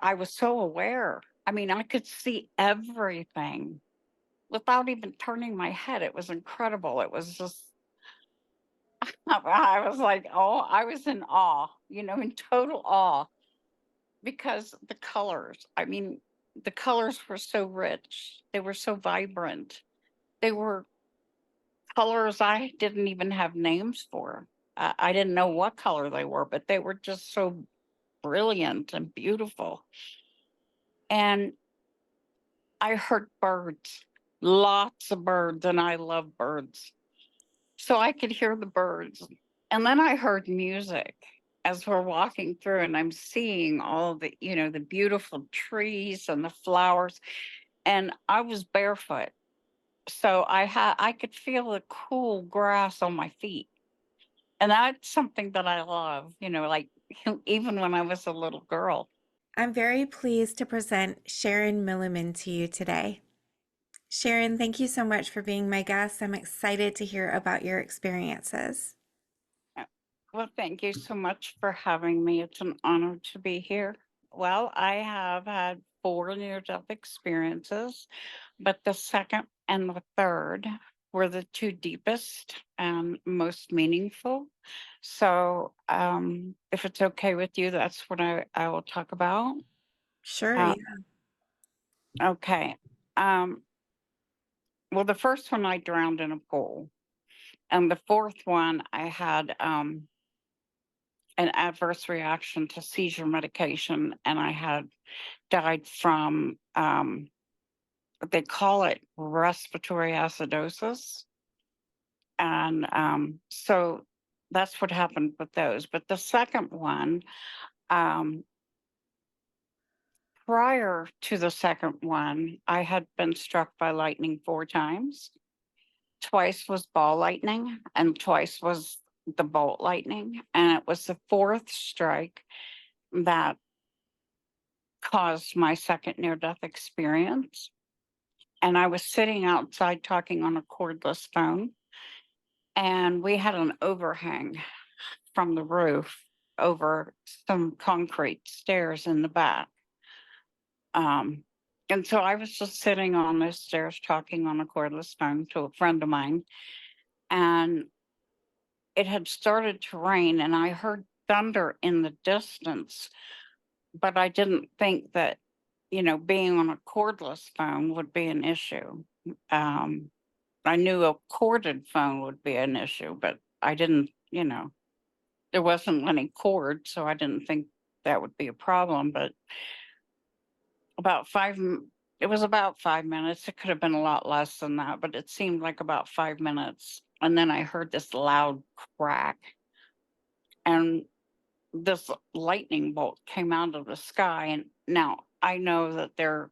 I was so aware. I mean, I could see everything without even turning my head. It was incredible. It was just, I was like, oh, I was in awe, in total awe because the colors, I mean, the colors were so rich. They were so vibrant. They were colors I didn't even have names for. I didn't know what color they were, but they were just so brilliant and beautiful. And I heard birds, lots of birds, and I love birds. So I could hear the birds. And then I heard music as we're walking through, and I'm seeing all the beautiful trees and the flowers. And I was barefoot. So I could feel the cool grass on my feet. And that's something that I love, like even when I was a little girl. I'm very pleased to present Sharon Milliman to you today. Sharon, thank you so much for being my guest. I'm excited to hear about your experiences. Uh, Well, thank you so much for having me. It's an honor to be here. Well, I have had 4 near-death experiences, but the second and the third were the two deepest and most meaningful. So, if it's okay with you, that's what I will talk about. Sure, Uh, yeah. okay. Um, well, the first one I drowned in a pool, and the fourth one I had an adverse reaction to seizure medication, and I had died from they call it respiratory acidosis. And so that's what happened with those. But the second one, um, prior to the second one, I had been struck by lightning 4 times. Twice was ball lightning, and twice was the bolt lightning. And it was the fourth strike that caused my second near death experience. And I was sitting outside talking on a cordless phone, and we had an overhang from the roof over some concrete stairs in the back. Um, and so I was just sitting on those stairs talking on a cordless phone to a friend of mine, and it had started to rain, and I heard thunder in the distance, but I didn't think that, being on a cordless phone would be an issue. Um, I knew a corded phone would be an issue, but I didn't, there wasn't any cord, so I didn't think that would be a problem. But about it was about 5 minutes. It could have been a lot less than that, but it seemed like about 5 minutes. And then I heard this loud crack, and this lightning bolt came out of the sky. And now I know that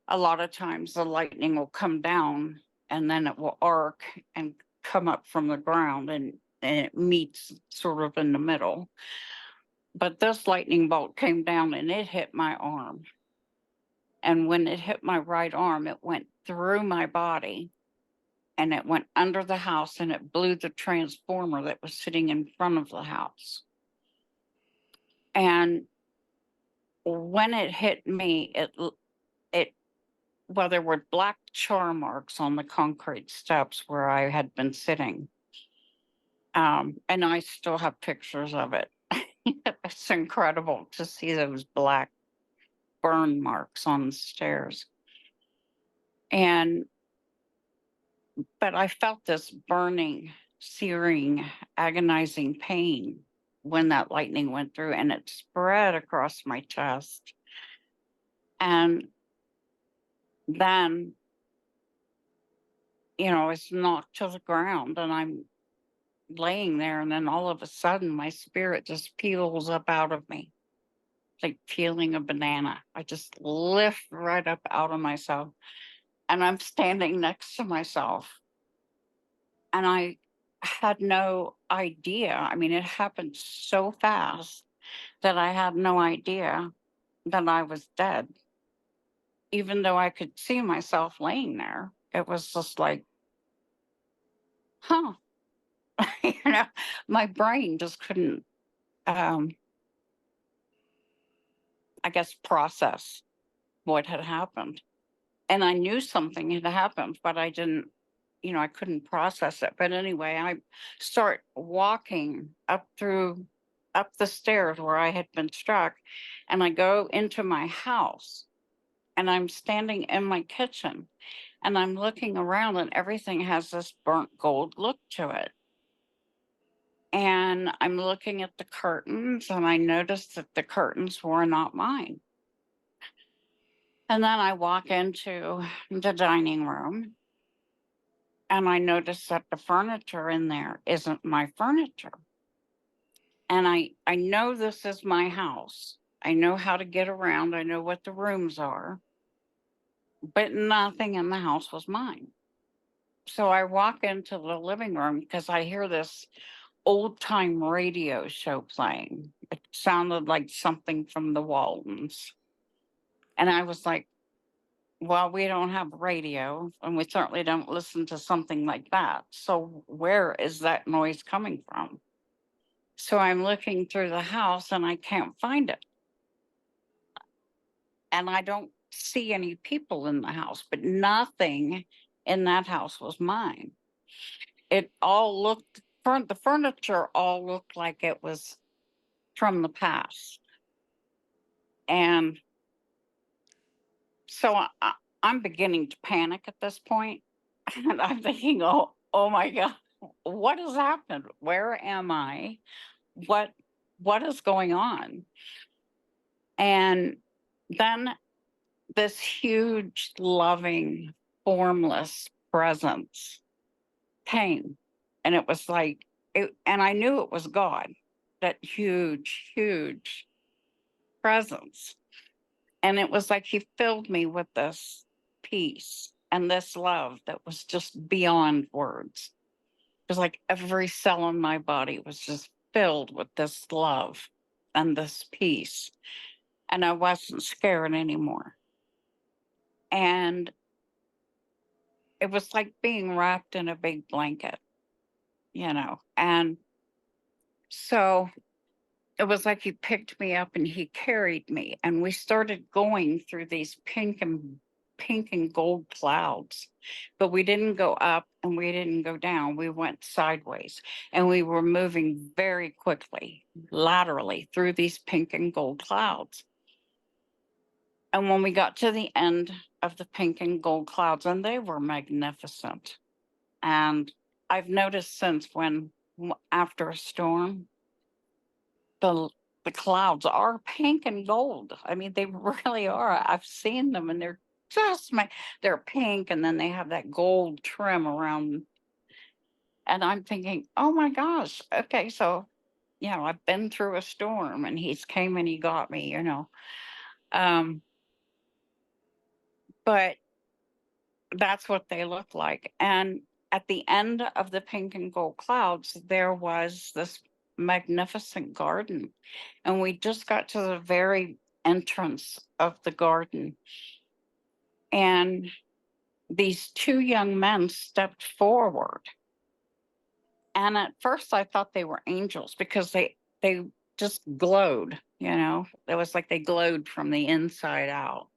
a lot of times the lightning will come down and then it will arc and come up from the ground, and it meets sort of in the middle. But this lightning bolt came down and it hit my arm. And when it hit my right arm, it went through my body and it went under the house and it blew the transformer that was sitting in front of the house. And when it hit me, it well, there were black char marks on the concrete steps where I had been sitting. And I still have pictures of it. It's incredible to see those black burn marks on the stairs. And but I felt this burning, searing, agonizing pain when that lightning went through, and it spread across my chest. And then, I was knocked to the ground and I'm laying there, and then all of a sudden my spirit just peels up out of me, like peeling a banana. I just lift right up out of myself, and I'm standing next to myself. And I had no idea. I mean, it happened so fast that I had no idea that I was dead, even though I could see myself laying there. It was just like, huh, you know, my brain just couldn't, um, I guess, process what had happened. And I knew something had happened, but I didn't, I couldn't process it. But anyway, I start walking up the stairs where I had been struck, and I go into my house, and I'm standing in my kitchen, and I'm looking around, and everything has this burnt gold look to it. And I'm looking at the curtains, and I noticed that the curtains were not mine. And then I walk into the dining room, and I notice that the furniture in there isn't my furniture. And I know this is my house. I know how to get around. I know what the rooms are, but nothing in the house was mine. So I walk into the living room because I hear this old time radio show playing. It sounded like something from the Waltons. And I was like, well, we don't have radio, and we certainly don't listen to something like that. So where is that noise coming from? So I'm looking through the house and I can't find it. And I don't see any people in the house, but nothing in that house was mine. It all looked, the furniture all looked like it was from the past. And so I'm beginning to panic at this point. And I'm thinking, oh my God, what has happened? Where am I? What is going on? And then this huge, loving, formless presence came. And it was like, and I knew it was God, that huge, huge presence. And it was like he filled me with this peace and this love that was just beyond words. It was like every cell in my body was just filled with this love and this peace. And I wasn't scared anymore. And it was like being wrapped in a big blanket, And so it was like he picked me up and he carried me. And we started going through these pink and gold clouds. But we didn't go up and we didn't go down. We went sideways, and we were moving very quickly, laterally through these pink and gold clouds. And when we got to the end of the pink and gold clouds, and they were magnificent. And I've noticed since after a storm, the the clouds are pink and gold. I mean, they really are. I've seen them, and they're pink, and then they have that gold trim around. And I'm thinking, oh my gosh, okay, so I've been through a storm, and he's came and he got me. Um, but that's what they look like. And at the end of the pink and gold clouds, there was this magnificent garden. And we just got to the very entrance of the garden. And these two young men stepped forward. And at first I thought they were angels because they just glowed, It was like they glowed from the inside out.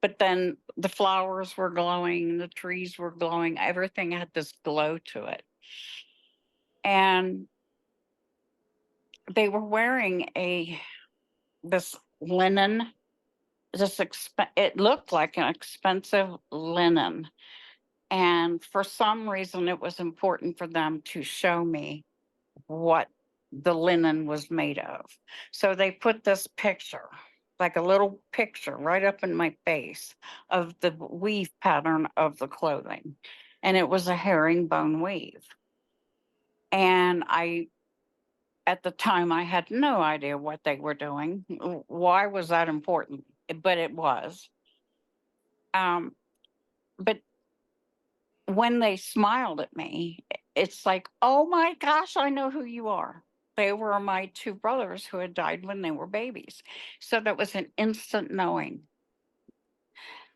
But then the flowers were glowing, the trees were glowing, everything had this glow to it. And they were wearing this linen, it looked like an expensive linen. And for some reason, it was important for them to show me what the linen was made of. So they put this picture, like a little picture right up in my face of the weave pattern of the clothing. And it was a herringbone weave. And at the time, I had no idea what they were doing. Why was that important? But it was. But when they smiled at me, it's like, oh my gosh, I know who you are. They were my two brothers who had died when they were babies. So that was an instant knowing.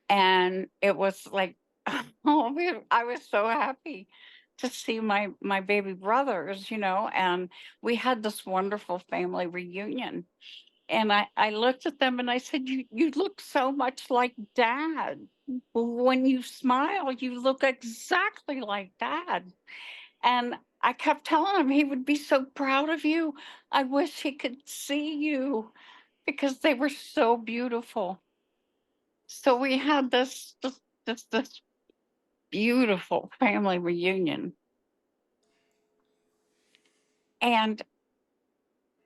And it was like, I was so happy to see my baby brothers, and we had this wonderful family reunion. And I looked at them and I said, you look so much like Dad. When you smile, you look exactly like Dad. And I kept telling him he would be so proud of you. I wish he could see you because they were so beautiful. So we had this beautiful family reunion. And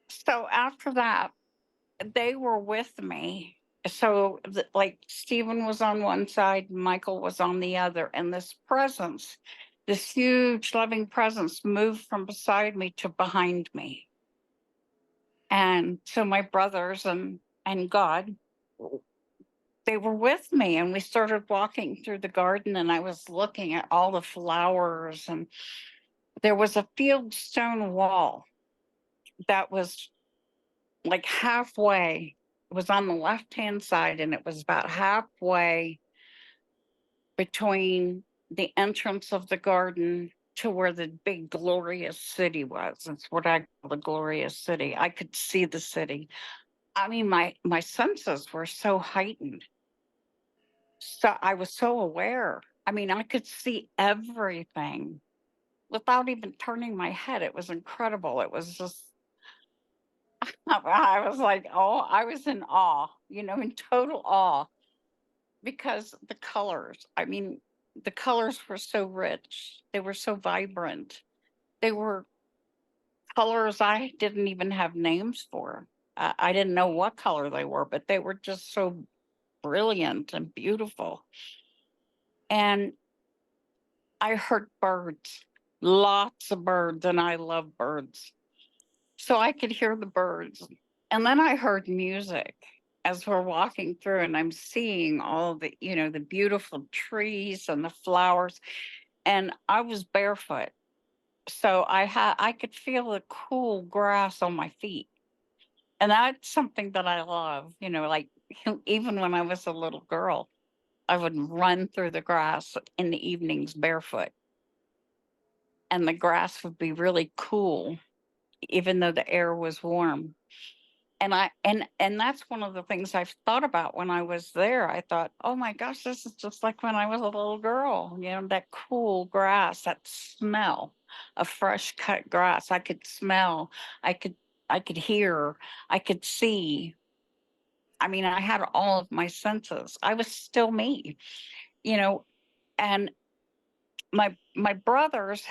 so after that, they were with me. So, like, Stephen was on one side, Michael was on the other, and this presence, this huge loving presence, moved from beside me to behind me. And so my brothers and God, they were with me, and we started walking through the garden, and I was looking at all the flowers, and there was a field stone wall that was like halfway. It was on the left hand side, and it was about halfway between the entrance of the garden to where the big glorious city was. That's what I call the glorious city. I could see the city. I mean, my senses were so heightened. So I was so aware. I mean, I could see everything without even turning my head. It was incredible. It was just, I was like, oh, I was in awe, in total awe, because the colors, I mean, the colors were so rich. They were so vibrant. They were colors I didn't even have names for. I didn't know what color they were, but they were just so brilliant and beautiful. And I heard birds, lots of birds, and I love birds. So I could hear the birds. And then I heard music as we're walking through, and I'm seeing all the beautiful trees and the flowers. And I was barefoot. So I could feel the cool grass on my feet. And that's something that I love, like even when I was a little girl, I would run through the grass in the evenings barefoot, and the grass would be really cool, even though the air was warm. And that's one of the things I've thought about when I was there. I thought, oh my gosh, this is just like when I was a little girl, that cool grass, that smell of fresh cut grass. I could smell, I could I could hear, I could see. I mean, I had all of my senses. I was still me, you know, and my brothers,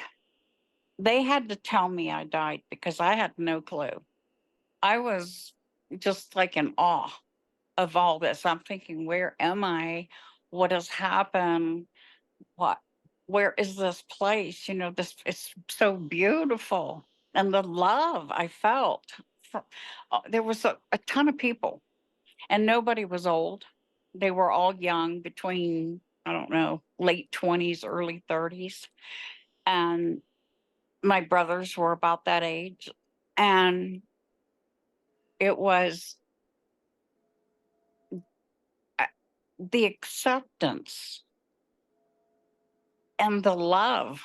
they had to tell me I died because I had no clue. I was just like in awe of all this. I'm thinking, where am I? What has happened? What, where is this place? This is so beautiful. And the love I felt. There was a ton of people, and nobody was old. They were all young, between, I don't know, late 20s, early 30s. And my brothers were about that age. And it was uh, the acceptance and the love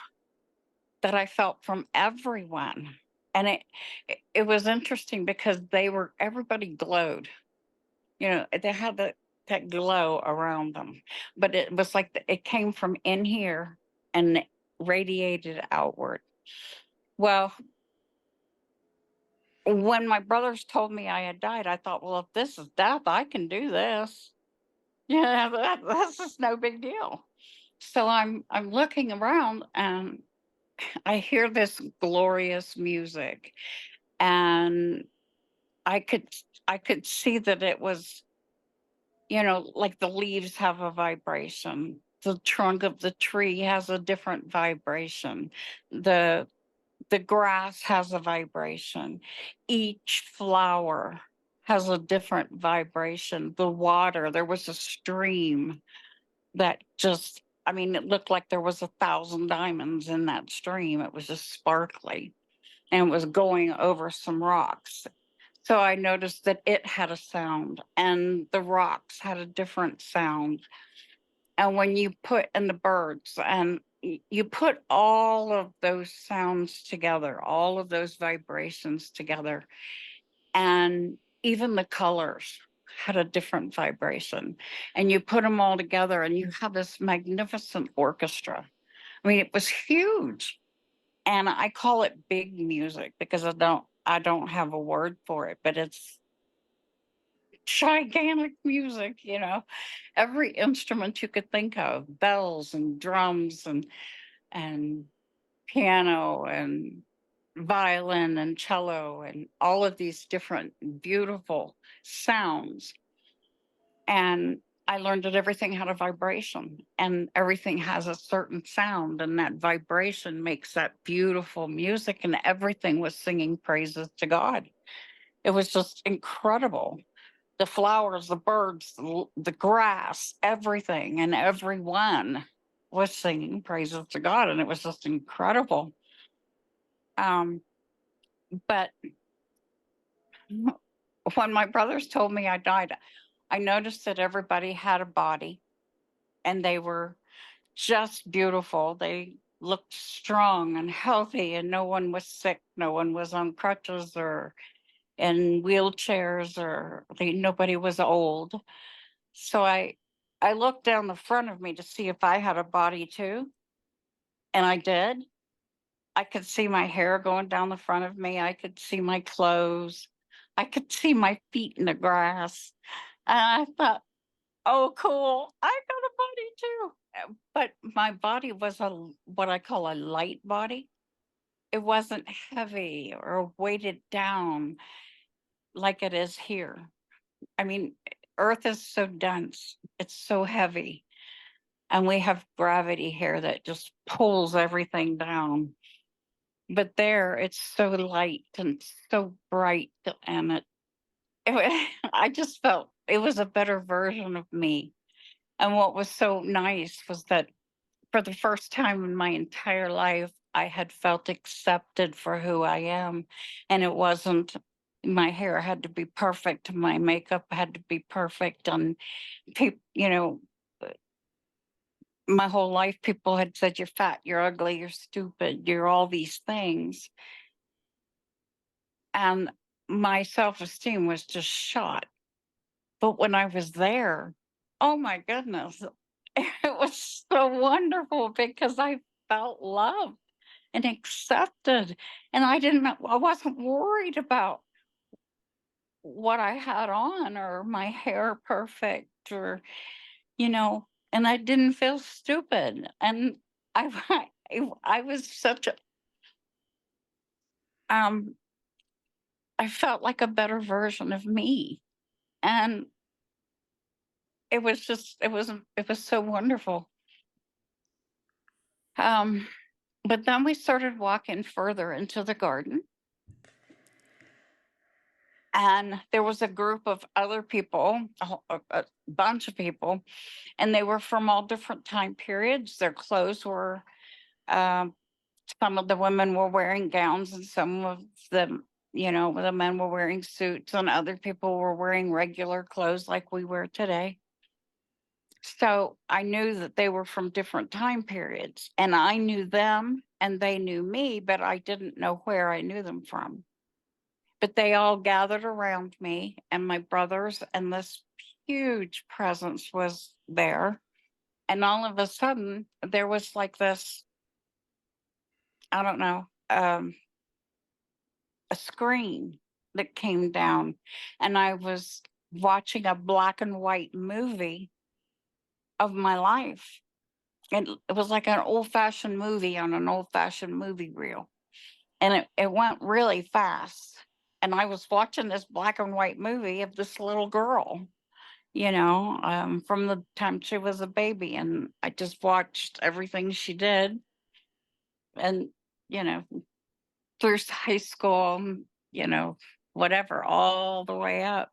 that I felt from everyone. And it was interesting because everybody glowed. They had that glow around them, but it was like it came from in here and radiated outward. Well, when my brothers told me I had died, I thought, well, if this is death, I can do this. Yeah, that's just no big deal. So I'm looking around, and I hear this glorious music, and I could I could see that it was, like the leaves have a vibration. The trunk of the tree has a different vibration. The the grass has a vibration. Each flower has a different vibration. The water, there was a stream that just, I mean, it looked like there was 1,000 diamonds in that stream. It was just sparkly, and it was going over some rocks. So I noticed that it had a sound, and the rocks had a different sound. And when you put in the birds, and you put all of those sounds together, all of those vibrations together, and even the colors had a different vibration. And you put them all together and you have this magnificent orchestra. I mean, it was huge. And I call it big music because I don't have a word for it, but it's gigantic music, every instrument you could think of, bells and drums and piano and violin and cello and all of these different beautiful sounds. And I learned that everything had a vibration and everything has a certain sound, and that vibration makes that beautiful music, and everything was singing praises to God. It was just incredible. The flowers, the birds, the grass, everything and everyone was singing praises to God, and it was just incredible. Um, but when my brothers told me I died, I noticed that everybody had a body and they were just beautiful. They looked strong and healthy, and no one was sick. No one was on crutches or in wheelchairs, or nobody was old. So I looked down the front of me to see if I had a body too, and I did. I could see my hair going down the front of me. I could see my clothes. I could see my feet in the grass. And I thought, oh, cool. I got a body too. But my body was what I call a light body. It wasn't heavy or weighted down like it is here. I mean, Earth is so dense, it's so heavy. And we have gravity here that just pulls everything down. But there, it's so light and so bright, and I just felt it was a better version of me. And what was so nice was that for the first time in my entire life, I had felt accepted for who I am. And it wasn't, my hair had to be perfect, my makeup had to be perfect. And people, my whole life, people had said, you're fat, you're ugly, you're stupid, you're all these things. And my self esteem was just shot. But when I was there, oh my goodness, it was so wonderful because I felt loved and accepted. And I wasn't worried about what I had on or my hair perfect or, and I didn't feel stupid. And I, I was such a, um, I felt like a better version of me. And it was so wonderful. Um, but then we started walking further into the garden, and there was a group of other people, a bunch of people, and they were from all different time periods. Their clothes were, um, some of the women were wearing gowns, and some of them, the men were wearing suits, and other people were wearing regular clothes like we wear today. So I knew that they were from different time periods, and I knew them and they knew me, but I didn't know where I knew them from. But they all gathered around me and my brothers, and this huge presence was there. And all of a sudden, there was like this, I don't know, a screen that came down, and I was watching a black and white movie of my life. It was like an old fashioned movie on an old fashioned movie reel. And it went really fast. And I was watching this black and white movie of this little girl, from the time she was a baby. And I just watched everything she did. And, you know, through high school, you know, whatever, all the way up.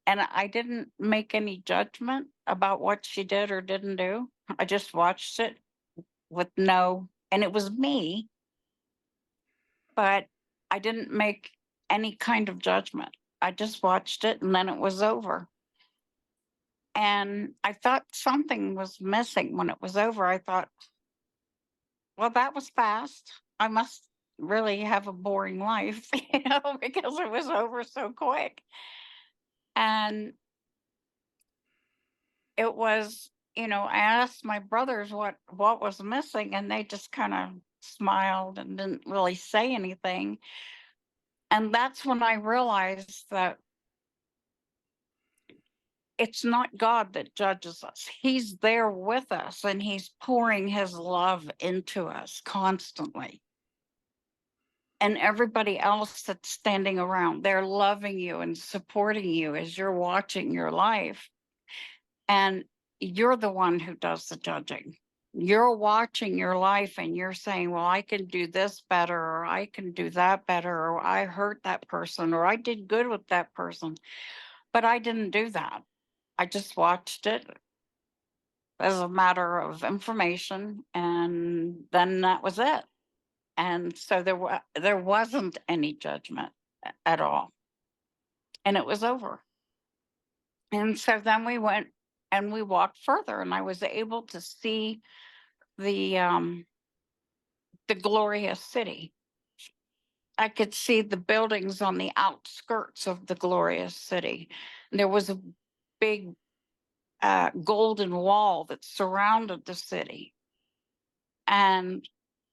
And I didn't make any judgment about what she did or didn't do. I just watched it with and it was me, but I didn't make any kind of judgment. I just watched it and then it was over. And I thought something was missing when it was over. I thought, well, that was fast. I must really have a boring life, because it was over so quick. And it was, I asked my brothers what was missing, and they just kind of smiled and didn't really say anything. And that's when I realized that it's not God that judges us. He's there with us, and he's pouring his love into us constantly. And everybody else that's standing around, they're loving you and supporting you as you're watching your life. And you're the one who does the judging. You're watching your life and you're saying, well, I can do this better, or I can do that better, or I hurt that person, or I did good with that person. But I didn't do that. I just watched it as a matter of information, and then that was it. And so there wasn't any judgment at all, and it was over. And so then we went and we walked further, and I was able to see the um the glorious city. I could see the buildings on the outskirts of the glorious city. There was a big golden wall that surrounded the city, and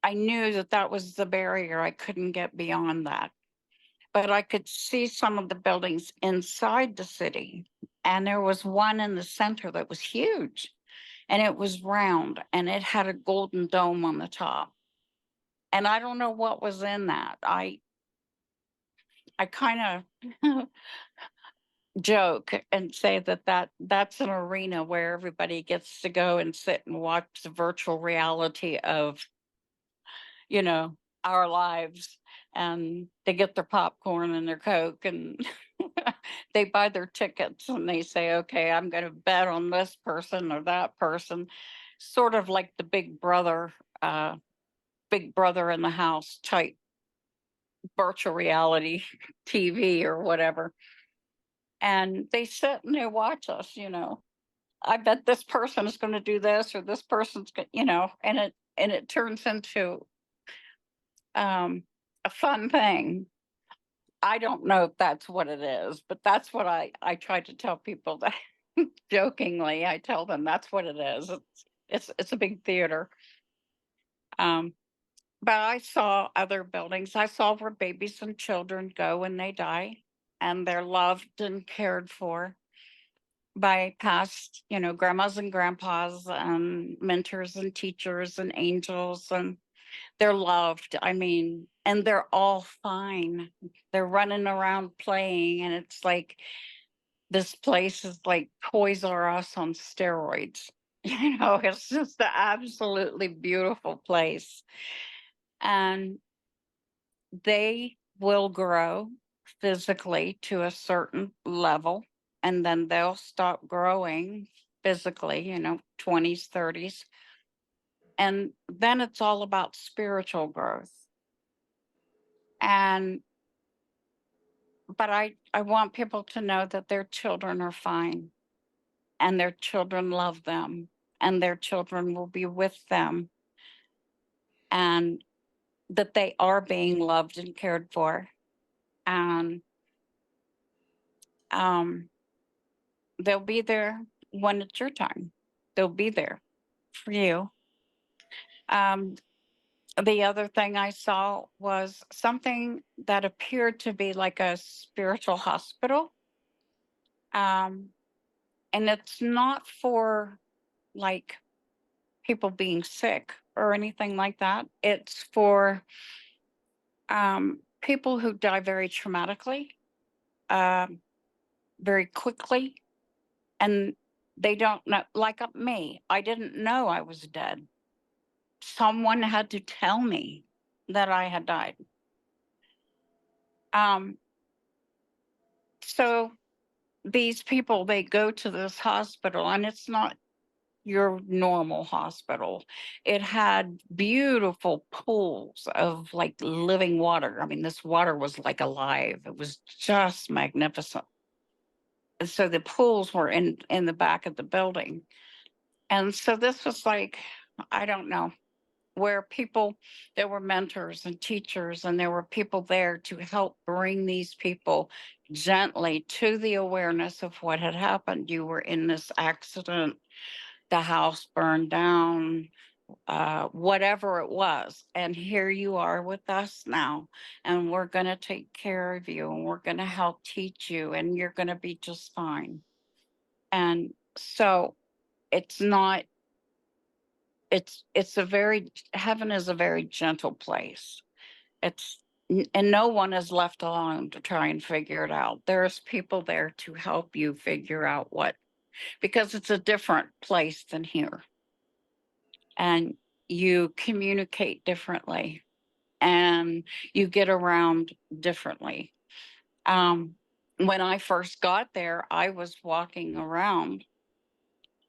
I knew that that was the barrier. I couldn't get beyond that, but I could see some of the buildings inside the city, and there was one in the center that was huge, and it was round, and it had a golden dome on the top. And I don't know what was in that. I kind of joke and say that's an arena where everybody gets to go and sit and watch the virtual reality of, you know, our lives, and they get their popcorn and their Coke, and they buy their tickets, and they say, okay, I'm going to bet on this person or that person, sort of like the big brother in the house type virtual reality TV or whatever. And they sit and they watch us, I bet this person is going to do this, or this person's going, and it turns into a fun thing. I don't know if that's what it is, but that's what I try to tell people that jokingly. I tell them that's what it is. It's a big theater. Um, but I saw other buildings. I saw where babies and children go when they die, and they're loved and cared for by past, grandmas and grandpas and mentors and teachers and angels, and they're loved. I mean, and they're all fine. They're running around playing, and it's like this place is like Toys R Us on steroids. It's just an absolutely beautiful place. And they will grow physically to a certain level, and then they'll stop growing physically, 20s, 30s. And then it's all about spiritual growth. And but I want people to know that their children are fine, and their children love them, and their children will be with them, and that they are being loved and cared for. And um they'll be there when it's your time. They'll be there for you. Um, the other thing I saw was something that appeared to be like a spiritual hospital. Um, and it's not for like people being sick or anything like that. It's for people who die very traumatically, um, very quickly, and they don't know, like me, I didn't know I was dead. Someone had to tell me that I had died. Um, so these people, they go to this hospital, and it's not your normal hospital. It had beautiful pools of like living water. I mean, this water was like alive. It was just magnificent. And so the pools were in the back of the building. And so this was like, I don't know. where people, there were mentors and teachers, and there were people there to help bring these people gently to the awareness of what had happened. You were in this accident, the house burned down, whatever it was. And here you are with us now, and we're going to take care of you, and we're going to help teach you, and you're going to be just fine. And so it's not, it's a very, heaven is a very gentle place. It's, and no one is left alone to try and figure it out. There's people there to help you figure out what, because it's a different place than here. And you communicate differently, and you get around differently. When I first got there, I was walking around,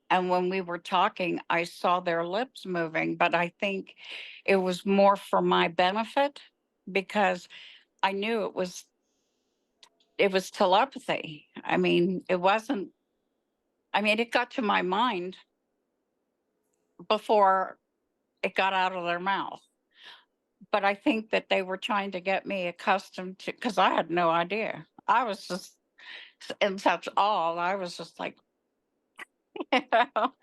and when we were talking, I saw their lips moving, but I think it was more for my benefit because I knew it was telepathy. I mean, it wasn't, I mean, it got to my mind before it got out of their mouth. But I think that they were trying to get me accustomed to, because I had no idea. I was just in such awe. I was just like, you know,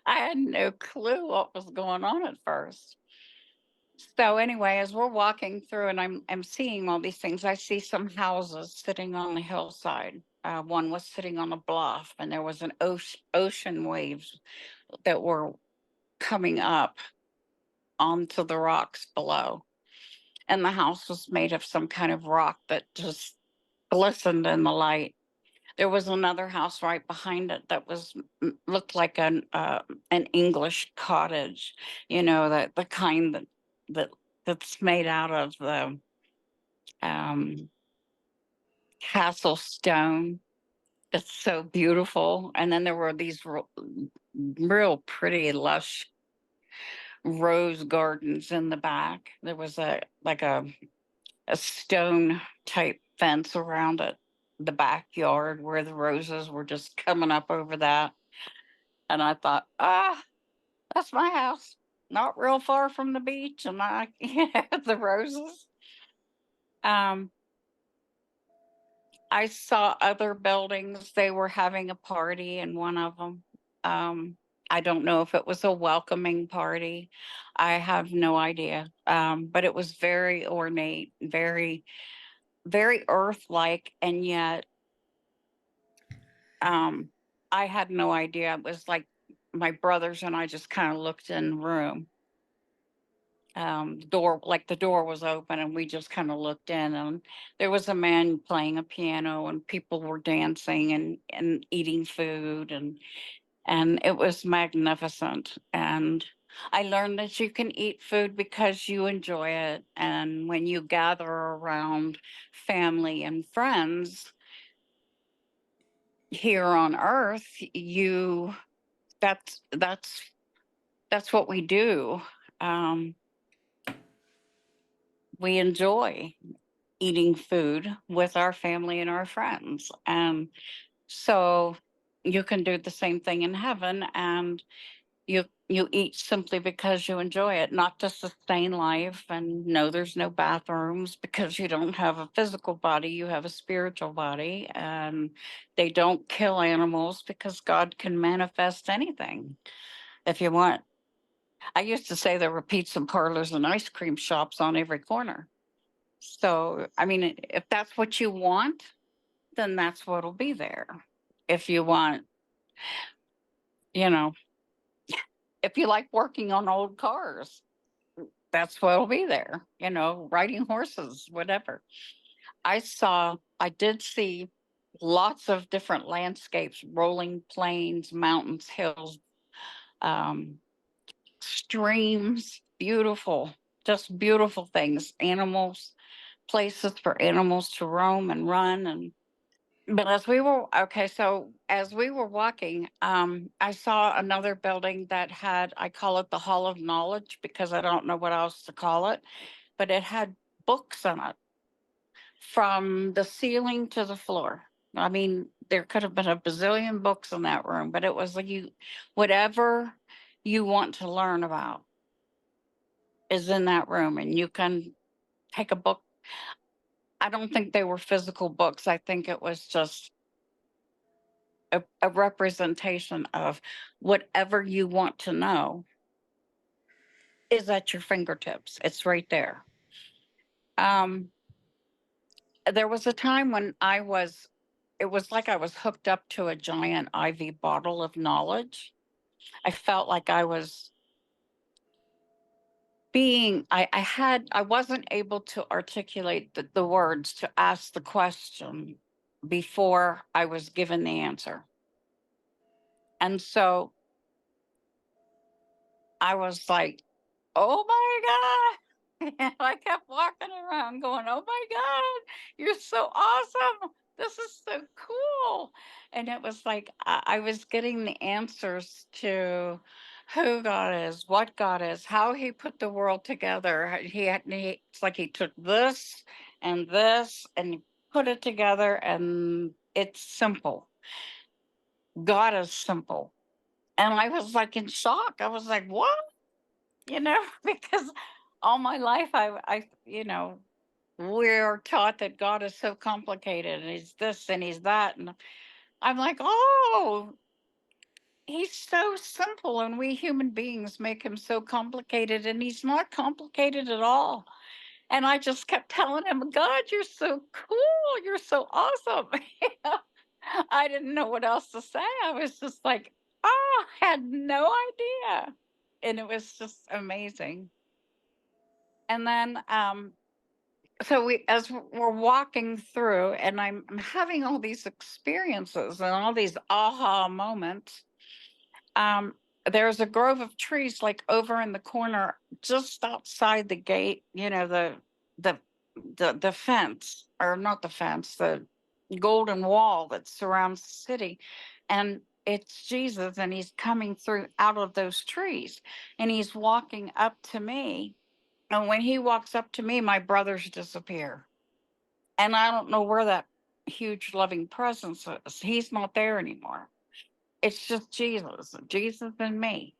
I had no clue what was going on at first. So anyway, as we're walking through and I'm seeing all these things, I see some houses sitting on the hillside. One was sitting on a bluff, and there was an ocean waves that were coming up onto the rocks below. And the house was made of some kind of rock that just glistened in the light. There was another house right behind it that was looked like an English cottage, you know, that the kind that that's made out of the um, castle stone. It's so beautiful. And then there were these real pretty, lush rose gardens in the back. There was a stone type fence around it, the backyard where the roses were just coming up over that. And I thought, that's my house, not real far from the beach, and I, the roses. Um, I saw other buildings. They were having a party in one of them. I don't know if it was a welcoming party. I have no idea. But it was very ornate, very, very earth-like, and yet I had no idea. It was like my brothers and I just kind of looked in the room. The door was open, and we just kind of looked in, and there was a man playing a piano, and people were dancing and eating food, and it was magnificent. And I learned that you can eat food because you enjoy it, and when you gather around family and friends here on earth, you that's what we do. Um, we enjoy eating food with our family and our friends. And so you can do the same thing in heaven, and you eat simply because you enjoy it, not to sustain life. And no, there's no bathrooms because you don't have a physical body, you have a spiritual body. And they don't kill animals because God can manifest anything if you want. I used to say there were pizza parlors and ice cream shops on every corner. So, I mean, if that's what you want, then that's what'll be there. If you want, you know, if you like working on old cars, that's what'll be there, you know, riding horses, whatever. I did see lots of different landscapes, rolling plains, mountains, hills, um, streams, beautiful, just beautiful things, animals, places for animals to roam and run. And but as we were walking, I saw another building that had, I call it the Hall of Knowledge because I don't know what else to call it, but it had books in it from the ceiling to the floor. I mean, there could have been a bazillion books in that room, but it was like whatever you want to learn about, is in that room, and you can take a book. I don't think they were physical books. I think it was just a representation of whatever you want to know is at your fingertips. It's right there. Um, there was a time when it was like I was hooked up to a giant IV bottle of knowledge. I felt like I was I wasn't able to articulate the words to ask the question before I was given the answer. And so I was like, oh my God. And I kept walking around going, oh my God, you're so awesome. This is so cool. And it was like I was getting the answers to who God is, what God is, how he put the world together. It's like he took this and he put it together, and it's simple. God is simple. And I was like in shock. I was like, what? Because all my life we're taught that God is so complicated and he's this and he's that. And I'm like, oh, he's so simple. And we human beings make him so complicated, and he's not complicated at all. And I just kept telling him, God, you're so cool. You're so awesome. I didn't know what else to say. I was just like, oh, I had no idea. And it was just amazing. And then so as we're walking through, and I'm having all these experiences and all these aha moments. um there's a grove of trees like over in the corner just outside the gate, the the fence, or not the fence, the golden wall that surrounds the city. And it's Jesus, and he's coming through out of those trees, and he's walking up to me. And when he walks up to me, my brothers disappear. And I don't know where that huge loving presence is. He's not there anymore. It's just Jesus and me.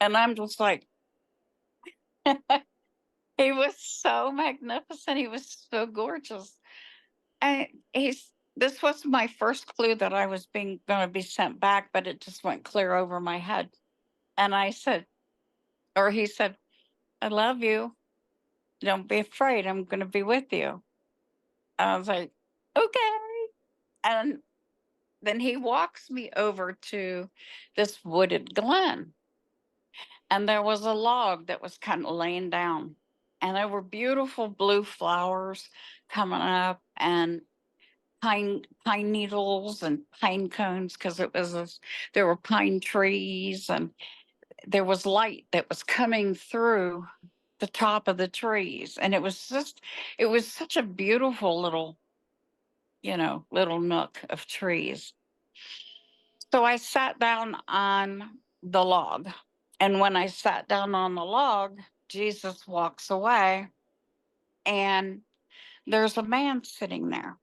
And I'm just like, he was so magnificent. He was so gorgeous. And this was my first clue that I was going to be sent back, but it just went clear over my head. And he said, I love you. Don't be afraid. I'm going to be with you. I was like, okay. And then he walks me over to this wooded glen. And there was a log that was kind of laying down. And there were beautiful blue flowers coming up, and pine needles and pine cones, because there were pine trees, and there was light that was coming through the top of the trees. And it was such a beautiful little nook of trees. So I sat down on the log. And when I sat down on the log, Jesus walks away, and there's a man sitting there.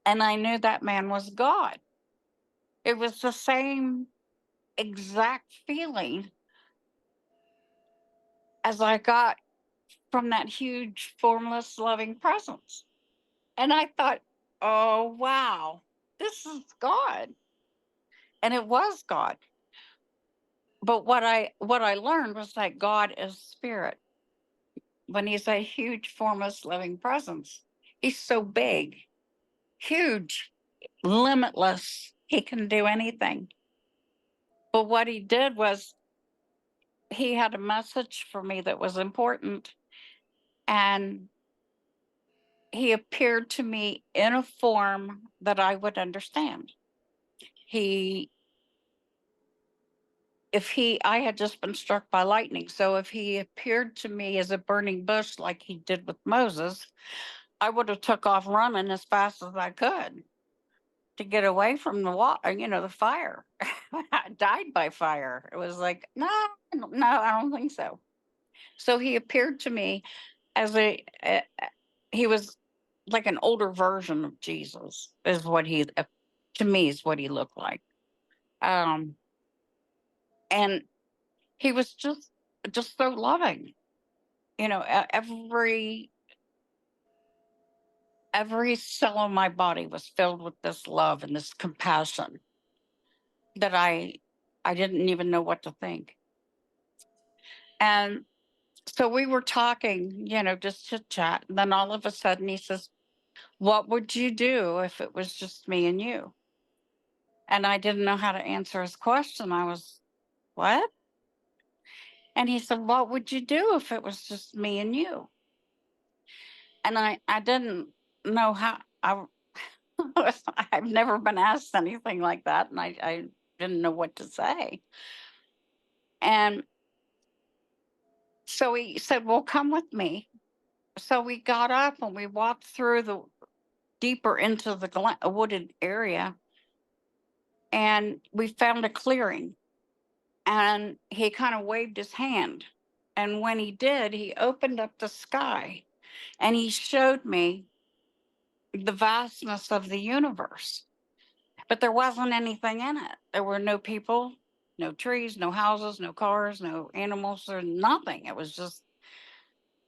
And I knew that man was God. It was the same exact feeling as I got from that huge, formless, loving presence. And I thought, oh, wow, this is God. And it was God. But what I learned was that God is spirit. When he's a huge, formless, living presence, he's so big, huge, limitless. He can do anything. But what he did was he had a message for me that was important. And he appeared to me in a form that I would understand. He, I had just been struck by lightning. So if he appeared to me as a burning bush like he did with Moses, I would have took off running as fast as I could to get away from the water, the fire. I died by fire. It was like, no, no, I don't think so. So he appeared to me as he was like an older version of Jesus, is what to me, is what he looked like. And he was just so loving. every cell of my body was filled with this love and this compassion that I didn't even know what to think. And so we were talking, just chit chat. And then all of a sudden he says, "What would you do if it was just me and you?" And I didn't know how to answer his question. I was, "What?" And he said, "What would you do if it was just me and you?" And I didn't know how. I've never been asked anything like that, and I didn't know what to say. And so he said, "Well, come with me." So we got up and we walked through the deeper into the wooded area, and we found a clearing. And he kind of waved his hand. And when he did, he opened up the sky and he showed me the vastness of the universe. But there wasn't anything in it. There were no people, no trees, no houses, no cars, no animals, or nothing. It was just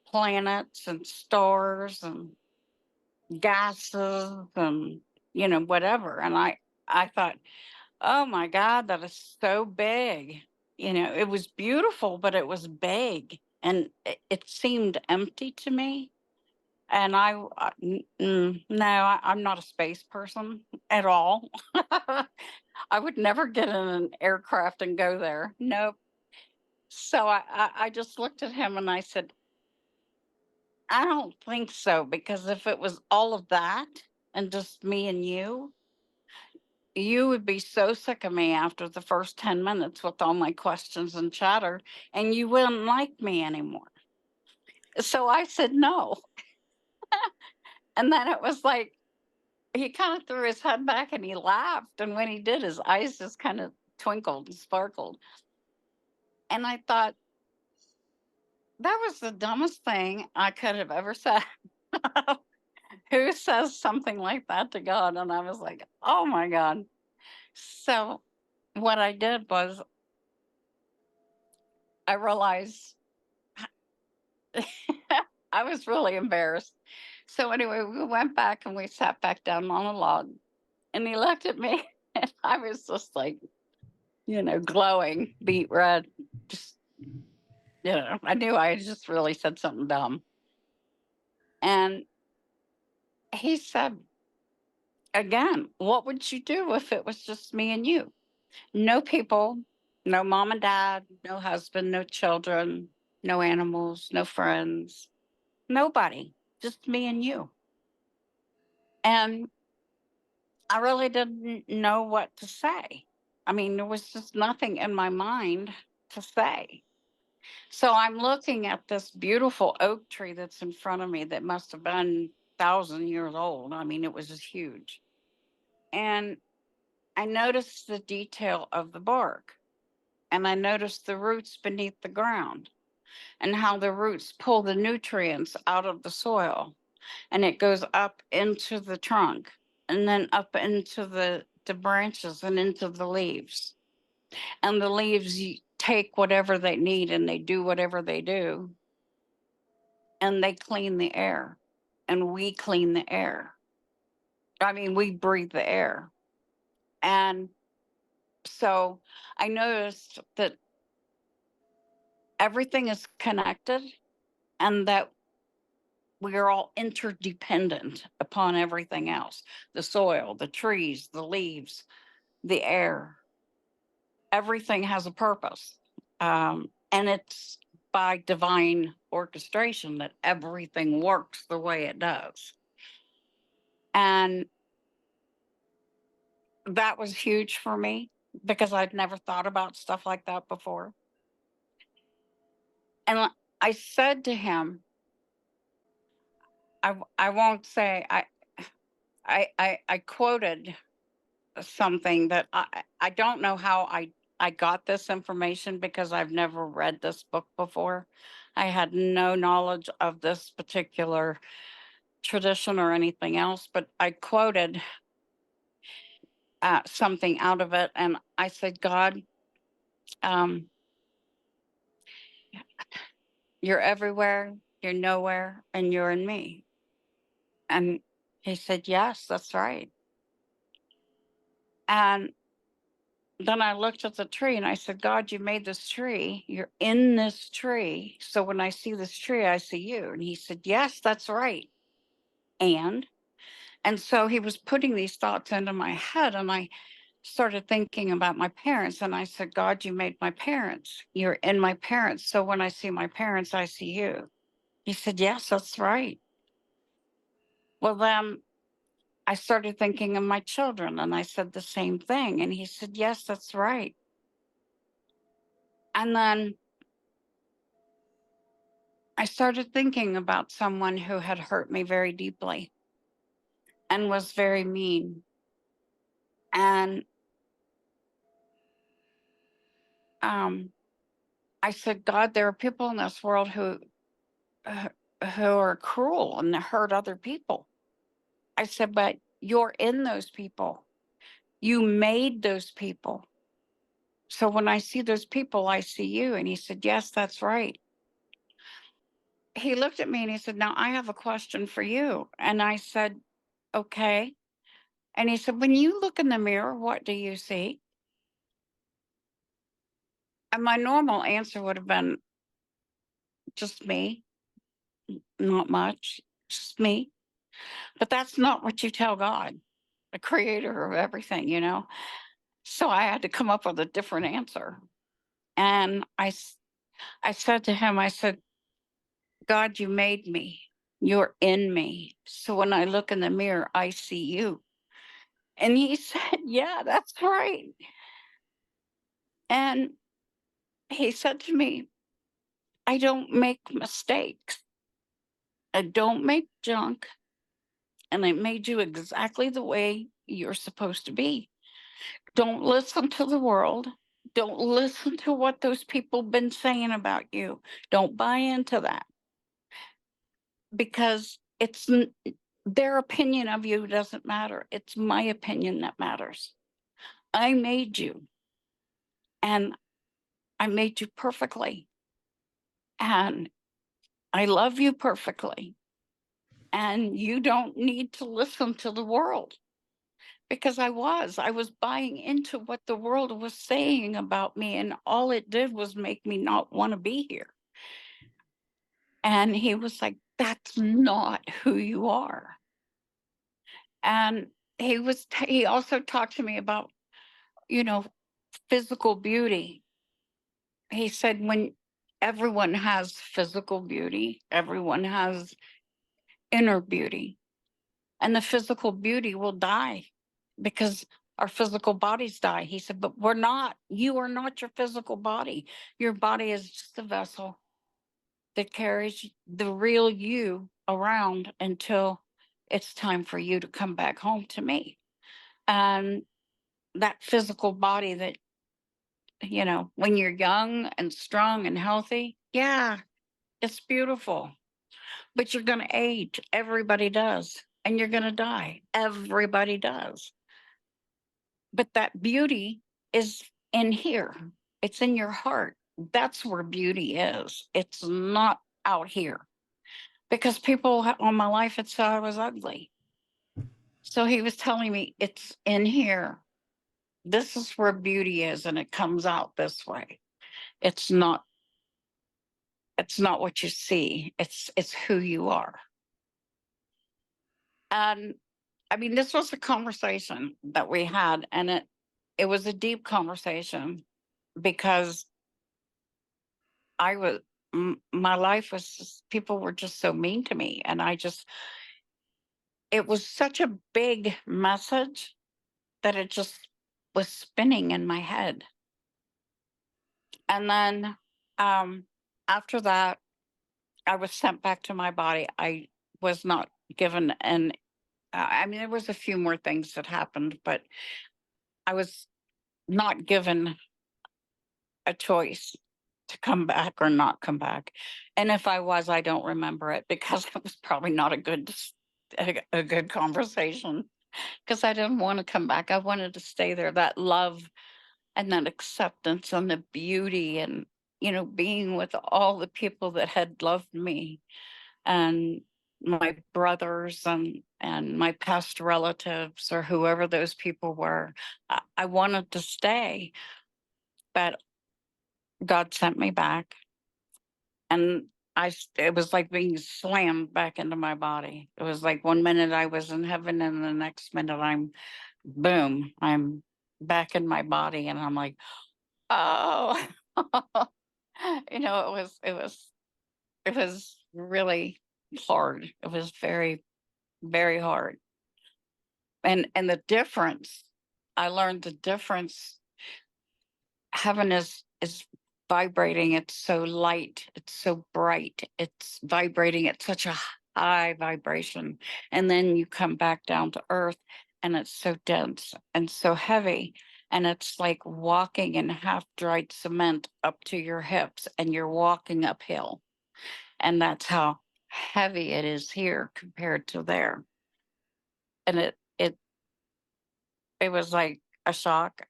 planets and stars and gases and whatever. And I thought, oh my God, that is so big. It was beautiful, but it was big and it seemed empty to me. And no, I'm not a space person at all. I would never get in an aircraft and go there. Nope. So I just looked at him and I said, "I don't think so, because if it was all of that and just me and you would be so sick of me after the first 10 minutes with all my questions and chatter, and you wouldn't like me anymore." So I said no. And then it was like, he kind of threw his head back and he laughed. And when he did, his eyes just kind of twinkled and sparkled. And I thought, that was the dumbest thing I could have ever said. Who says something like that to God? And I was like, oh my God. So what I did was I realized I was really embarrassed. So anyway, we went back and we sat back down on a log, and he looked at me and I was just like, glowing, beet red. Just, I knew I had just really said something dumb. And he said, again, "What would you do if it was just me and you? No people, no mom and dad, no husband, no children, no animals, no friends, nobody, just me and you." And I really didn't know what to say. I mean, there was just nothing in my mind to say. So I'm looking at this beautiful oak tree that's in front of me that must have been 1,000 years old. I mean, it was just huge. And I noticed the detail of the bark, and I noticed the roots beneath the ground and how the roots pull the nutrients out of the soil, and it goes up into the trunk and then up into the branches and into the leaves. And the leaves take whatever they need and they do whatever they do, and they clean the air, and we clean the air. I mean, we breathe the air. And so I noticed that everything is connected and that we are all interdependent upon everything else: the soil, the trees, the leaves, the air. Everything has a purpose. And it's by divine orchestration that everything works the way it does. And that was huge for me because I'd never thought about stuff like that before. And I said to him, I won't say, I quoted something that I don't know how I got this information, because I've never read this book before. I had no knowledge of this particular tradition or anything else, but I quoted something out of it, and I said, "God, um, You're everywhere, you're nowhere, and you're in me. And he said, yes, that's right. And then I looked at the tree and I said, God, you made this tree. You're in this tree. So when I see this tree, I see you. And he said, yes, that's right. And so he was putting these thoughts into my head, and I started thinking about my parents. And I said, God, you made my parents. You're in my parents. So when I see my parents, I see you. He said, yes, that's right. Well, then I started thinking of my children, and I said the same thing. And he said, yes, that's right. And then I started thinking about someone who had hurt me very deeply and was very mean. And I said, God, there are people in this world uh, who are cruel and hurt other people. I said, but you're in those people. You made those people. So when I see those people, I see you. And he said, yes, that's right. He looked at me and he said, now I have a question for you. And I said, okay. And he said, when you look in the mirror, what do you see? And my normal answer would have been just me, not much, just me. But that's not what you tell God, the creator of everything, you know? So I had to come up with a different answer. And I said to him, I said, God, you made me. You're in me. So when I look in the mirror, I see you. And he said, yeah, that's right. And he said to me, I don't make mistakes. I don't make junk. And I made you exactly the way you're supposed to be. Don't listen to the world. Don't listen to what those people been saying about you. Don't buy into that, because their opinion of you doesn't matter. It's my opinion that matters. I made you, and I made you perfectly, and I love you perfectly. And you don't need to listen to the world, because I was buying into what the world was saying about me, and all it did was make me not want to be here. And he was like, that's not who you are. And he also talked to me about, you know, physical beauty. He said, when everyone has physical beauty, everyone has inner beauty, and the physical beauty will die because our physical bodies die. He said, but you are not your physical body. Your body is just a vessel that carries the real you around until it's time for you to come back home to me. And that physical body that, when you're young and strong and healthy, yeah, it's beautiful, but you're going to age. Everybody does. And you're going to die. Everybody does. But that beauty is in here. It's in your heart. That's where beauty is. It's not out here, because people all my life had said I was ugly. So he was telling me it's in here. This is where beauty is, and it comes out this way. It's not what you see. It's who you are. And I mean, this was a conversation that we had, and it was a deep conversation, because I was my life was people were just so mean to me, and it was such a big message that it just was spinning in my head. And then after that, I was sent back to my body. I was not given I mean, there was a few more things that happened, but I was not given a choice to come back or not come back. And if I was, I don't remember it, because it was probably not a good conversation, because I didn't want to come back. I wanted to stay there. That love and that acceptance and the beauty, and being with all the people that had loved me and my brothers and my past relatives or whoever those people were. I wanted to stay, but God sent me back, and it was like being slammed back into my body. It was like one minute I was in heaven, and the next minute I'm back in my body, and I'm like, oh, it was really hard. It was very, very hard. And the difference, I learned the difference. Heaven is vibrating. It's so light. It's so bright. It's vibrating at such a high vibration. And then you come back down to earth and it's so dense and so heavy. And it's like walking in half dried cement up to your hips, and you're walking uphill. And that's how heavy it is here compared to there. And it was like a shock.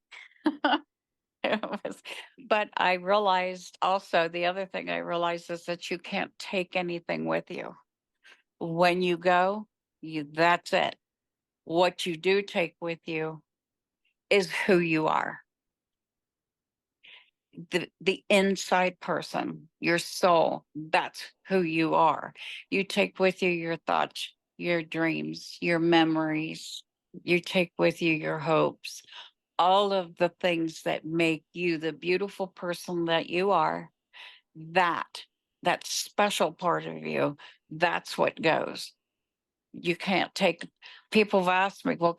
It was, but I realized also, the other thing I realized is that you can't take anything with you. When you go, that's it. What you do take with you is who you are. The inside person, your soul, that's who you are. You take with you your thoughts, your dreams, your memories. You take with you your hopes, all of the things that make you the beautiful person that you are. That special part of you, that's what goes. You can't take. People have asked me, well,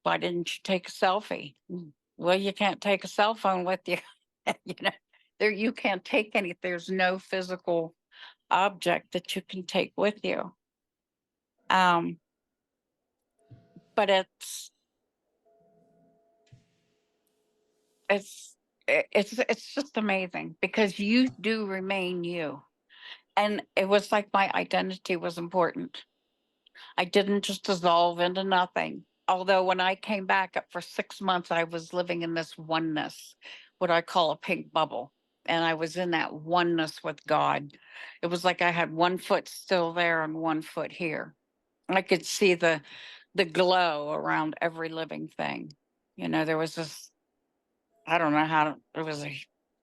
why didn't you take a selfie? Well, you can't take a cell phone with you. you know you can't take any. There's no physical object that you can take with you. um but it's it's just amazing, because you do remain you. And it was like my identity was important. I didn't just dissolve into nothing. Although when I came back up for 6 months, I was living in this oneness, what I call a pink bubble. And I was in that oneness with God. It was like I had one foot still there and one foot here. I could see the glow around every living thing. There was this, I don't know how it was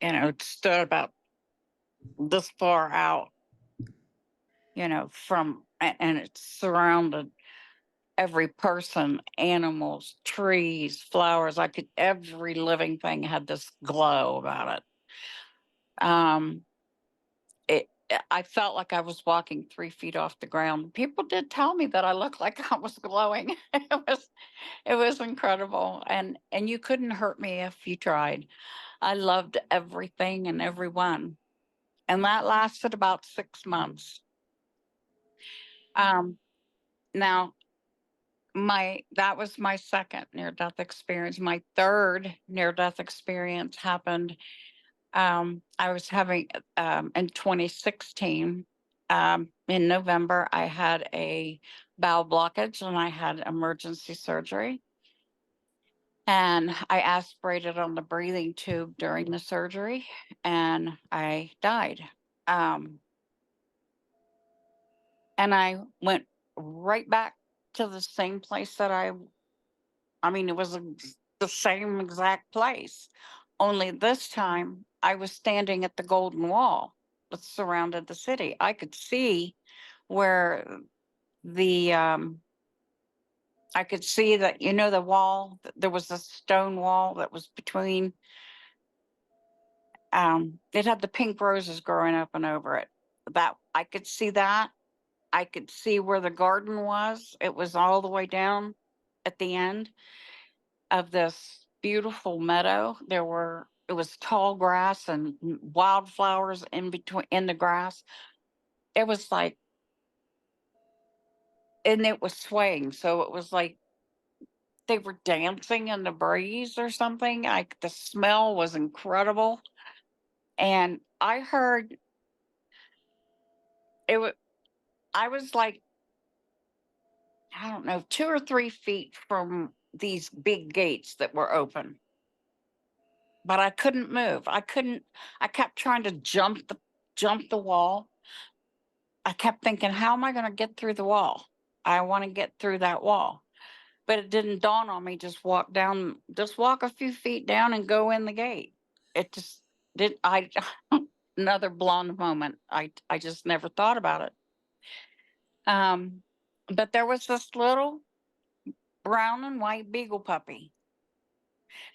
it stood about this far out, and it surrounded every person, animals, trees, flowers. Every living thing had this glow about it. I felt like I was walking 3 feet off the ground. People did tell me that I looked like I was glowing. It was incredible. And you couldn't hurt me if you tried. I loved everything and everyone. And that lasted about 6 months. Um, Now, that was my second near death experience. My third near death experience happened. I was having in 2016. In November, I had a bowel blockage and I had emergency surgery. And I aspirated on the breathing tube during the surgery, and I died. Um, and I went right back to the same place that I mean, it was the same exact place. Only this time I was standing at the Golden Wall that surrounded the city. I could see where the I could see that, the wall, there was a stone wall that was between, it had the pink roses growing up and over it. That I could see that. I could see where the garden was. It was all the way down at the end of this beautiful meadow. It was tall grass and wildflowers in the grass. It was like, and it was swaying. So it was like they were dancing in the breeze or something. Like, the smell was incredible. And I heard it was, I was like, I don't know, 2 or 3 feet from these big gates that were open. but I couldn't move. I kept trying to jump the wall. I kept thinking, how am I going to get through the wall? I want to get through that wall. But it didn't dawn on me, just walk a few feet down and go in the gate. It just did I another blonde moment. I just never thought about it. But there was this little brown and white beagle puppy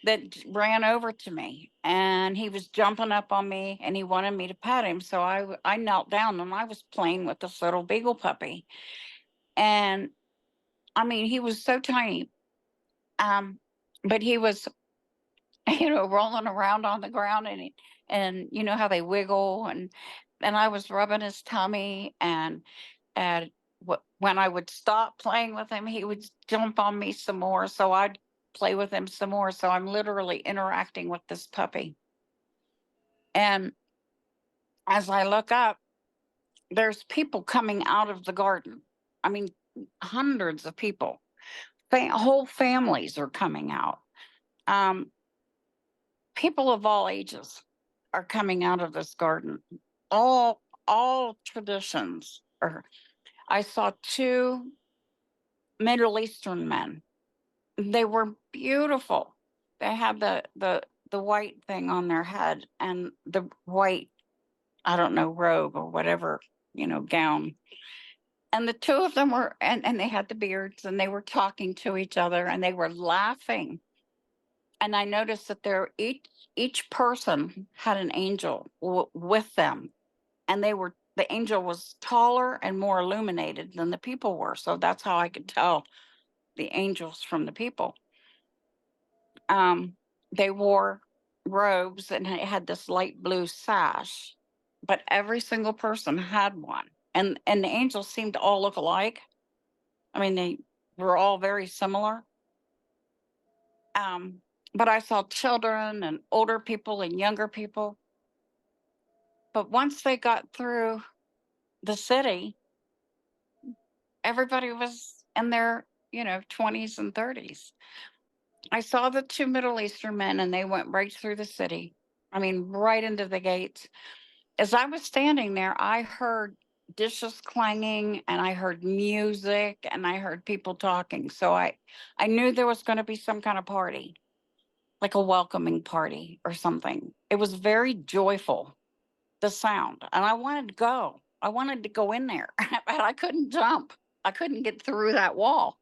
that ran over to me, and he was jumping up on me and he wanted me to pet him. So I knelt down and I was playing with this little beagle puppy. And I mean, he was so tiny. But he was, rolling around on the ground, and you know how they wiggle, and I was rubbing his tummy, and when I would stop playing with him, he would jump on me some more. So I'd play with him some more. So I'm literally interacting with this puppy. And as I look up, there's people coming out of the garden. I mean, hundreds of people. Whole families are coming out. Um, People of all ages are coming out of this garden. All traditions. Or I saw two Middle Eastern men. They were beautiful. They had the white thing on their head and the white, I don't know, robe or whatever, gown. And the two of them were, and they had the beards, and they were talking to each other and they were laughing. And I noticed that each person had an angel with them, and the angel was taller and more illuminated than the people were. So that's how I could tell the angels from the people. They wore robes and it had this light blue sash, but every single person had one, and the angels seemed to all look alike. I mean, they were all very similar. But I saw children and older people and younger people. But once they got through the city, everybody was in their, 20s and 30s. I saw the two Middle Eastern men and they went right through the city. I mean, right into the gates. As I was standing there, I heard dishes clanging and I heard music and I heard people talking. So I knew there was going to be some kind of party, like a welcoming party or something. It was very joyful, the sound. And I wanted to go. I wanted to go in there, but I couldn't jump. I couldn't get through that wall.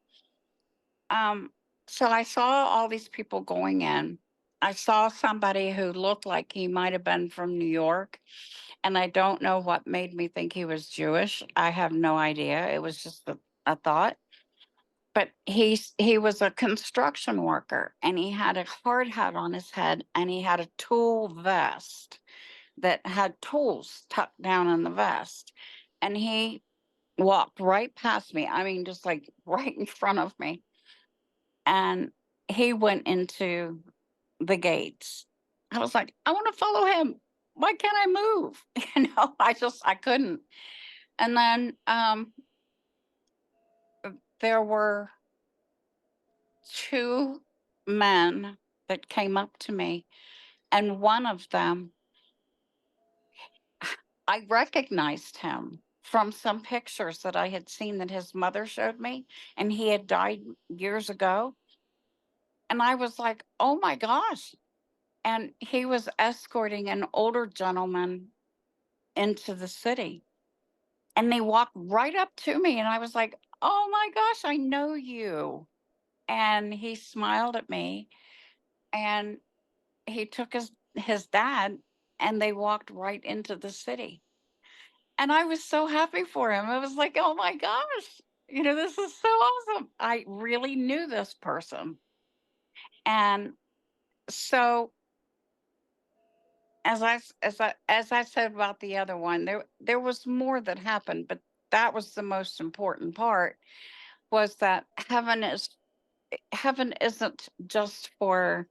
Um, so I saw all these people going in. I saw somebody who looked like he might have been from New York. And I don't know what made me think he was Jewish. I have no idea. It was just a thought. But he was a construction worker and he had a hard hat on his head and he had a tool vest that had tools tucked down in the vest. And he walked right past me. I mean, just like right in front of me. And he went into the gates. I was like, I want to follow him. Why can't I move? I couldn't. And then there were two men that came up to me, and one of them, I recognized him from some pictures that I had seen that his mother showed me, and he had died years ago. And I was like, oh my gosh. And he was escorting an older gentleman into the city. And they walked right up to me, and I was like, oh my gosh, I know you. And he smiled at me, and he took his dad, and they walked right into the city. And I was so happy for him. I was like, oh my gosh, this is so awesome. I really knew this person. And so as I said about the other one, there was more that happened, but that was the most important part, was that heaven isn't just for,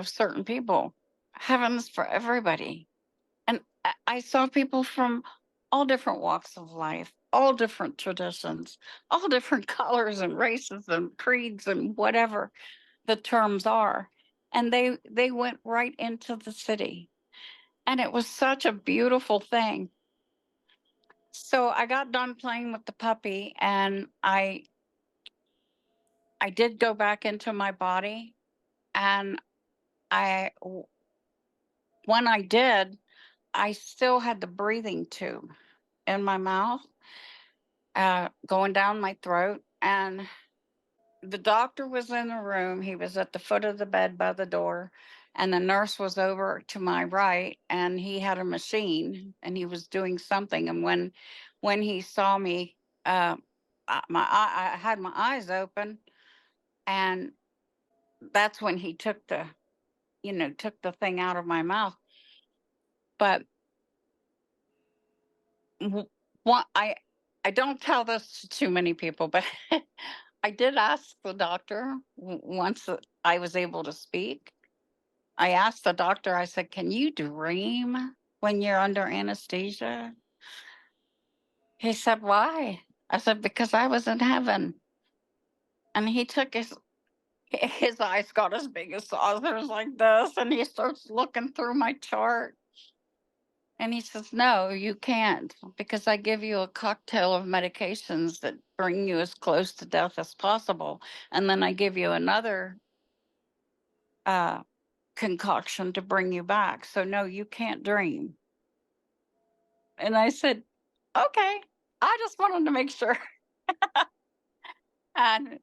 certain people. Heaven's for everybody. And I saw people from all different walks of life, all different traditions, all different colors and races and creeds and whatever. the terms are. And they went right into the city. And it was such a beautiful thing. So I got done playing with the puppy, and I did go back into my body, and when I did, I still had the breathing tube in my mouth, going down my throat. And the doctor was in the room. He was at the foot of the bed by the door, and the nurse was over to my right, and he had a machine, and he was doing something. And when he saw me, I had my eyes open, and that's when he took the thing out of my mouth. But what I don't tell this to too many people, but I did ask the doctor once that I was able to speak. I asked the doctor, I said, "Can you dream when you're under anesthesia?" He said, "Why?" I said, "Because I was in heaven." And he took his eyes got as big as saucers like this, and he starts looking through my chart. And he says, "No, you can't, because I give you a cocktail of medications that bring you as close to death as possible. And then I give you another uh, concoction to bring you back. So, no, you can't dream." And I said, "Okay, I just wanted to make sure." And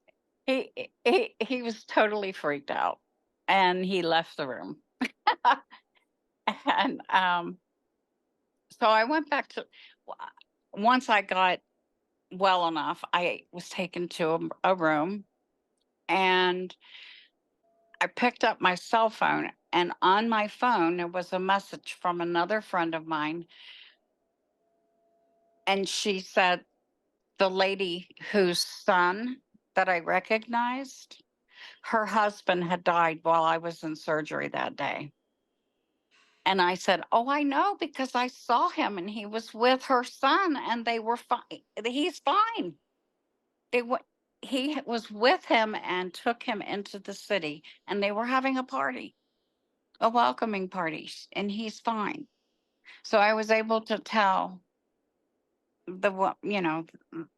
he was totally freaked out, and he left the room. And so I went back to, once I got well enough, I was taken to a room, and I picked up my cell phone, and on my phone there was a message from another friend of mine, and she said the lady whose son that I recognized, her husband had died while I was in surgery that day. And I said, "Oh, I know, because I saw him, and he was with her son, and they were fine. He's fine." They went, he was with him and took him into the city, and they were having a party, a welcoming party, and he's fine. So I was able to tell the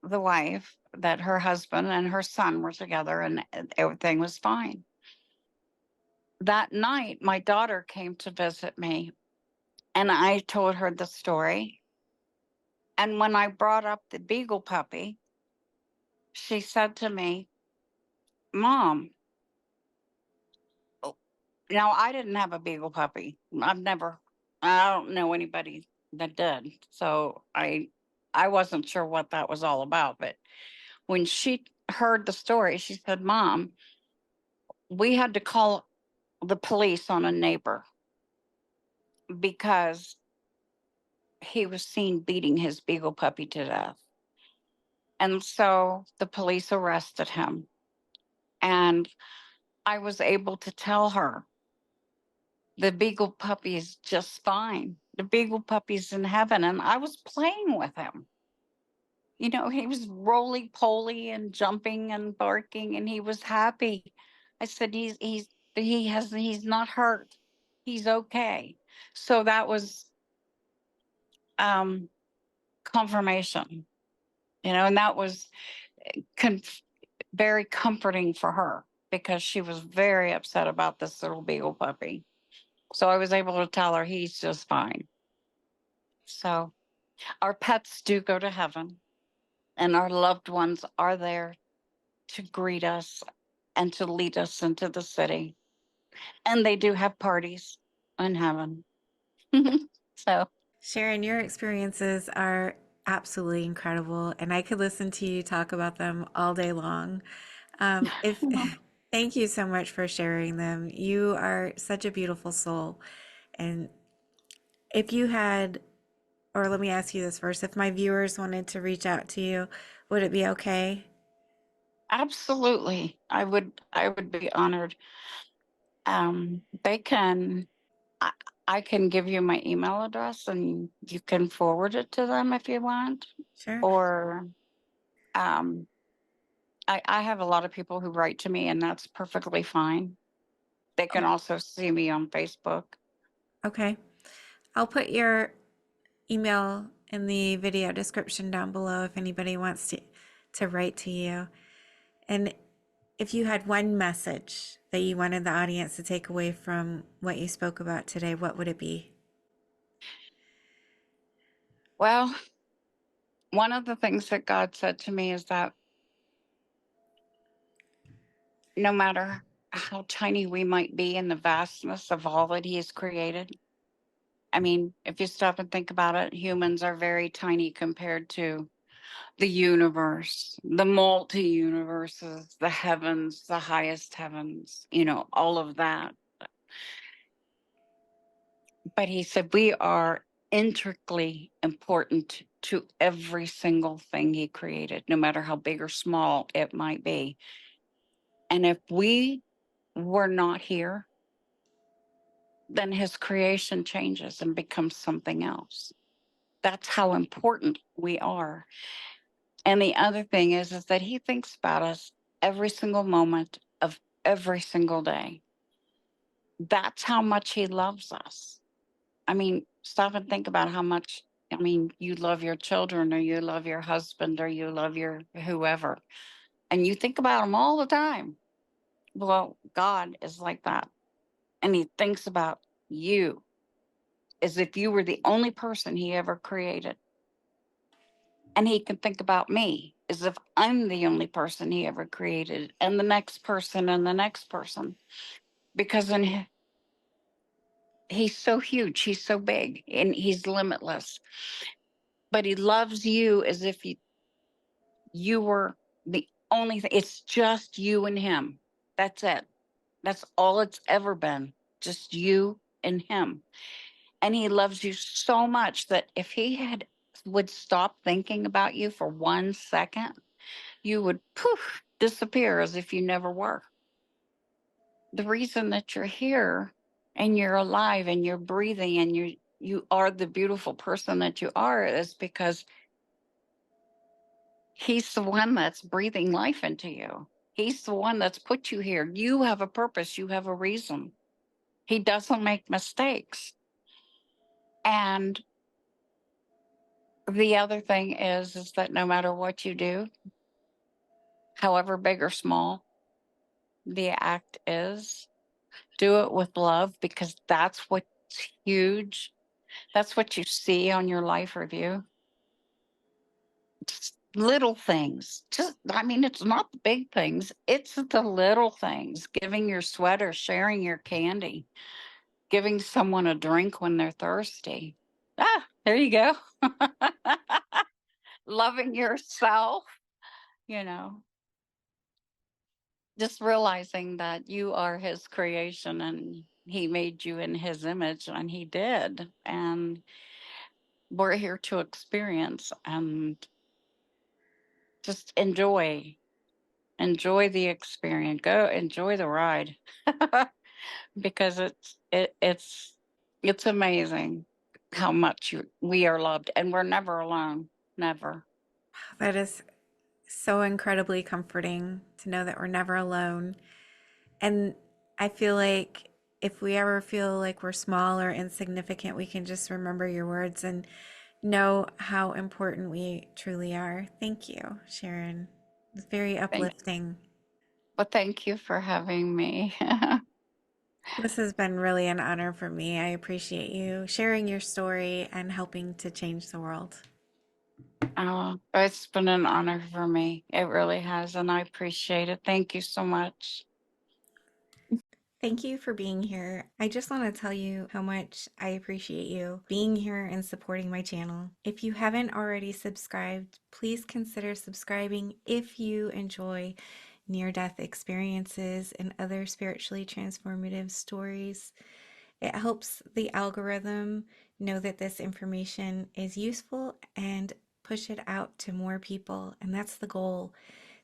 wife that her husband and her son were together, and everything was fine. That night, my daughter came to visit me, and I told her the story. And when I brought up the beagle puppy, she said to me, "Mom," oh, now I didn't have a beagle puppy. I don't know anybody that did. So I wasn't sure what that was all about. But when she heard the story, she said, "Mom, we had to call the police on a neighbor because he was seen beating his beagle puppy to death." And so the police arrested him. And I was able to tell her, the beagle puppy is just fine. The beagle puppy's in heaven. And I was playing with him. He was roly poly and jumping and barking, and he was happy. I said, he's not hurt. He's okay. So that was um confirmation, and that was con- very comforting for her, because she was very upset about this little beagle puppy. So I was able to tell her he's just fine. So our pets do go to heaven, and our loved ones are there to greet us and to lead us into the city. And they do have parties in heaven. So Sharon, your experiences are absolutely incredible, and I could listen to you talk about them all day long. If Thank you so much for sharing them. You are such a beautiful soul. And if you had, or let me ask you this first, if my viewers wanted to reach out to you, would it be okay? absolutely, I would be honored. They can I, I can give you my email address, and you can forward it to them if you want. Sure. Or um I have a lot of people who write to me, and that's perfectly fine. They can also see me on Facebook. Okay. I'll put your email in the video description down below if anybody wants to write to you. And if you had one message that you wanted the audience to take away from what you spoke about today, what would it be? Well, one of the things that God said to me is that no matter how tiny we might be in the vastness of all that He has created, I mean, if you stop and think about it, humans are very tiny compared to the universe, the multi universes, the heavens, the highest heavens, all of that. But He said we are intricately important to every single thing He created, no matter how big or small it might be. And if we were not here, then His creation changes and becomes something else. That's how important we are. And the other thing is that He thinks about us every single moment of every single day. That's how much He loves us. I mean, stop and think about how much, you love your children, or you love your husband, or you love your whoever, and you think about them all the time. Well, God is like that. And He thinks about you as if you were the only person He ever created. And He can think about me as if I'm the only person He ever created, and the next person and the next person. Because He's so huge, He's so big, and He's limitless. But He loves you as if you were the only thing. It's just you and Him. That's it. That's all it's ever been. Just you and Him. And He loves you so much that if He would stop thinking about you for 1 second, you would poof disappear as if you never were. The reason that you're here and you're alive and you're breathing and you are the beautiful person that you are is because He's the one that's breathing life into you. He's the one that's put you here. You have a purpose. You have a reason. He doesn't make mistakes. And the other thing is that no matter what you do, however big or small the act is, do it with love, because that's what's huge. That's what you see on your life review. Just little things. It's not the big things. It's the little things. Giving your sweater, sharing your candy, giving someone a drink when they're thirsty. There you go. Loving yourself, you know, just realizing that you are His creation and He made you in His image, and He did. And we're here to experience and just enjoy the experience. Go enjoy the ride. Because it's amazing how much we are loved, and we're never alone. Never. That is so incredibly comforting to know that we're never alone. And I feel like if we ever feel like we're small or insignificant, we can just remember your words and know how important we truly are. Thank you, Sharon. It's very Thank, uplifting. well, thank you for having me. This has been really an honor for me. I appreciate you sharing your story and helping to change the world. Oh, it's been an honor for me. It really has, and I appreciate it. Thank you so much. Thank you for being here. I just want to tell you how much I appreciate you being here and supporting my channel. If you haven't already subscribed, please consider subscribing if you enjoy near-death experiences and other spiritually transformative stories. It helps the algorithm know that this information is useful and push it out to more people, and that's the goal,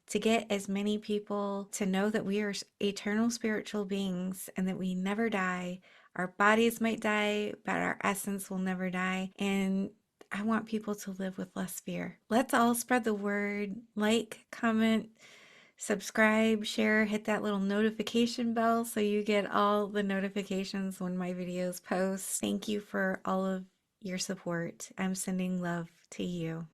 to get as many people to know that we are eternal spiritual beings and that we never die. Our bodies might die, but our essence will never die. And I want people to live with less fear. Let's all spread the word, like, comment, subscribe, share, hit that little notification bell so you get all the notifications when my videos post. Thank you for all of your support. I'm sending love to you.